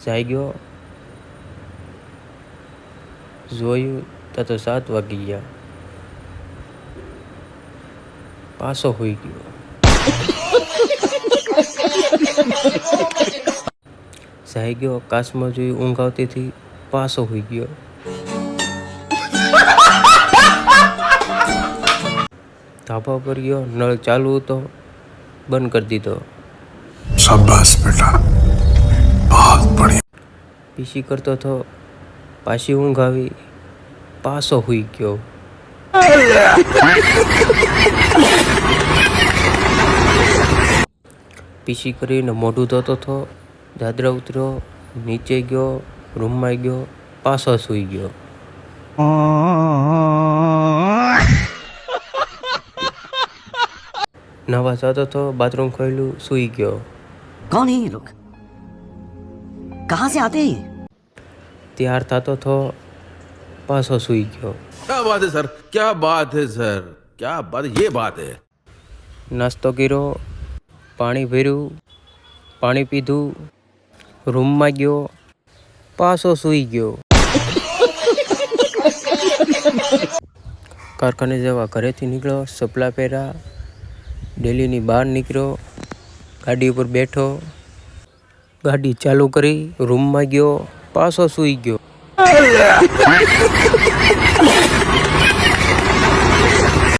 જાગ્યો, જોયું તો 7 વાગી ગયા. પાછો હોઈ ગયો. જાગ્યો, કાચમાં જોયું ઊંઘ આવતી હતી, પાછો હોઈ ગયો. ધાબા પર ગયો, નળ ચાલુ હતો, બંધ કરી દીધો. શાબાશ બેટા, બહુત બઢિયા. પીસી કરતો હતો, પાછી ઊંઘ આવી, પાછો હોઈ ગયો. પીસી કરીને મોઢું ધોતો હતો, દાદરા ઉતર્યો, નીચે ગયો, રૂમમાં ગયો, પાછો સૂઈ ગયો. નવા જતો હતો, બાથરૂમ ખોલ્યું, સૂઈ ગયો. कौन है ये लोग? कहाँ से आते हैं? तैयार થતો હતો, પાછો સૂઈ ગયો. क्या बात है सर, क्या बात है सर, क्या बात, ये बात है. નાસ્તો કર્યો, પાણી ભર્યું, પાણી પીધું, રૂમમાં ગયો, પાછો સૂઈ ગયો. કારખાને જવા ઘરેથી નીકળ્યો, સપલા પહેર્યા, ડેલીની બહાર નીકળ્યો, ગાડી ઉપર બેઠો, ગાડી ચાલુ કરી, રૂમમાં ગયો, પાછો સૂઈ ગયો.